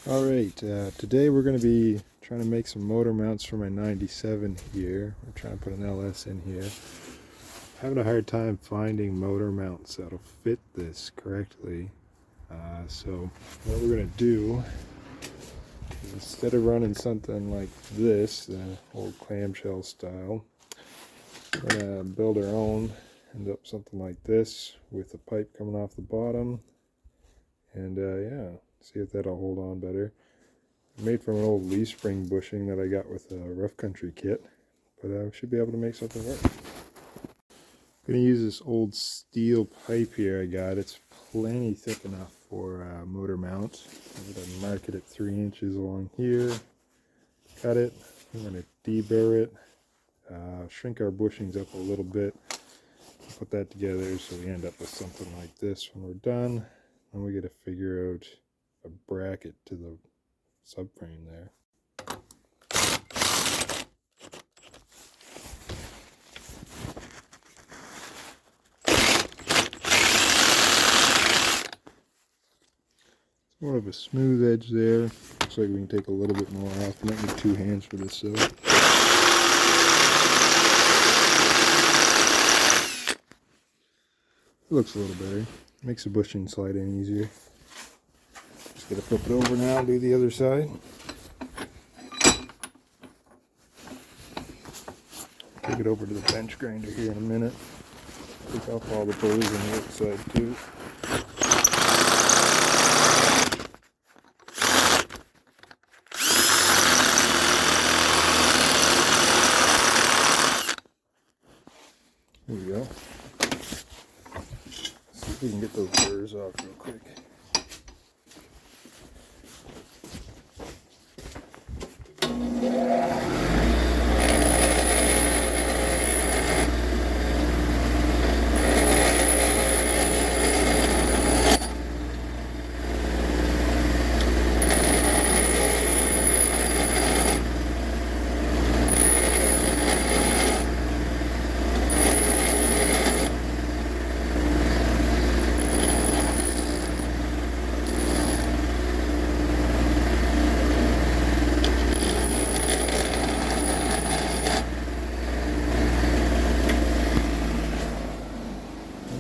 Alright, today we're going to be trying to make some motor mounts for my 97 here. We're trying to put an LS in here. Having a hard time finding motor mounts that'll fit this correctly. So what we're going to do is, instead of running something like this, the old clamshell style, we're going to build our own, end up something like this with a pipe coming off the bottom. And yeah, see if that'll hold on better. Made from an old leaf spring bushing that I got with a rough country kit, but I should be able to make something work. I'm going to use this old steel pipe here I got. It's plenty thick enough for motor mount. I'm going to mark it at 3 inches along here, cut it, I'm going to deburr it, shrink our bushings up a little bit, put that together so we end up with something like this when we're done. Then we got to figure out a bracket to the subframe there. It's more of a smooth edge there. Looks like we can take a little bit more off. Might need 2 hands for this, so. It looks a little better. Makes the bushing slide in easier. Just gotta flip it over now and do the other side. Take it over to the bench grinder here in a minute. Take off all the burrs on the outside too. There we go. Let's see if we can get those burrs off real quick.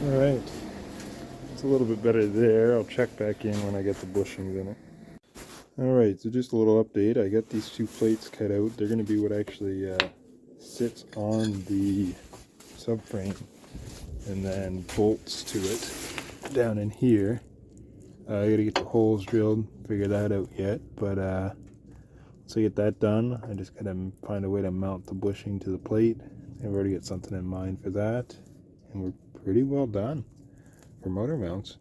Alright, it's a little bit better there. I'll check back in when I get the bushings in it. Alright, so just a little update. I got these 2 plates cut out. They're going to be what actually sits on the subframe and then bolts to it down in here. I got to get the holes drilled, figure that out yet, but once I get that done, I just got to find a way to mount the bushing to the plate. I've already got something in mind for that, and we're pretty well done for motor mounts.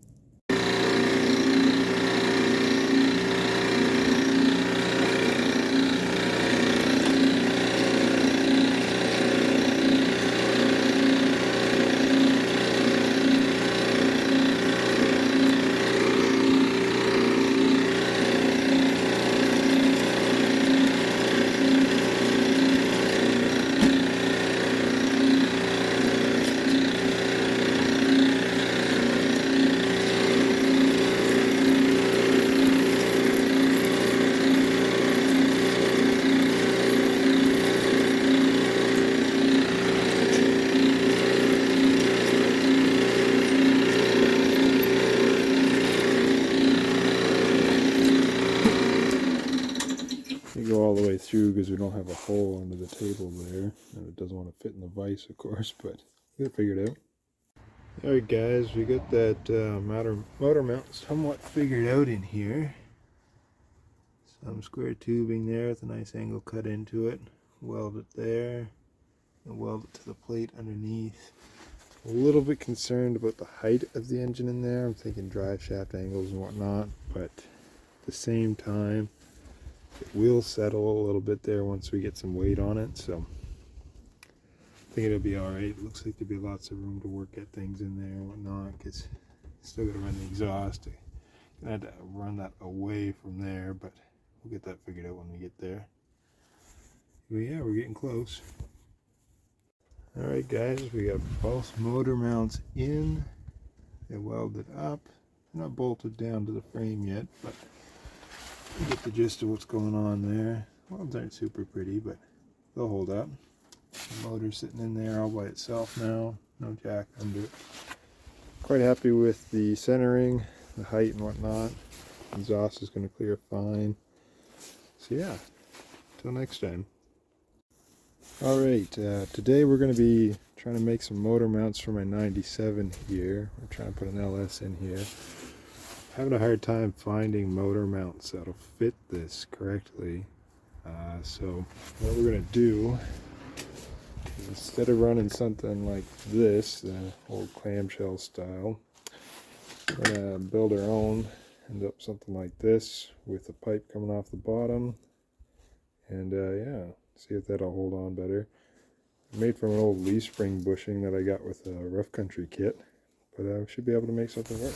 Go all the way through because we don't have a hole under the table there, and it doesn't want to fit in the vise, of course, but we got it figured out. Alright guys, we got that motor mount somewhat figured out in here. Some square tubing there with a nice angle cut into it. Weld it there and weld it to the plate underneath. A little bit concerned about the height of the engine in there. I'm thinking drive shaft angles and whatnot, but at the same time it will settle a little bit there once we get some weight on it, so I think it'll be alright. It looks like there'll be lots of room to work at things in there and whatnot, because still got to run the exhaust. Gonna have to run that away from there, but we'll get that figured out when we get there. But yeah, we're getting close. Alright guys, we got both motor mounts in. They're welded up. They're not bolted down to the frame yet, but You get the gist of what's going on there. Ones aren't super pretty, but they'll hold up. The motor's sitting in there all by itself now. No jack under it. Quite happy with the centering, the height and whatnot. Exhaust is going to clear fine. So yeah, till next time. Alright, today we're going to be trying to make some motor mounts for my 97 here. We're trying to put an LS in here. Having a hard time finding motor mounts that'll fit this correctly. So what we're going to do is, instead of running something like this, the old clamshell style, we're going to build our own. End up something like this with a pipe coming off the bottom. And yeah, see if that'll hold on better. Made from an old leaf spring bushing that I got with a rough country kit. But I should be able to make something work.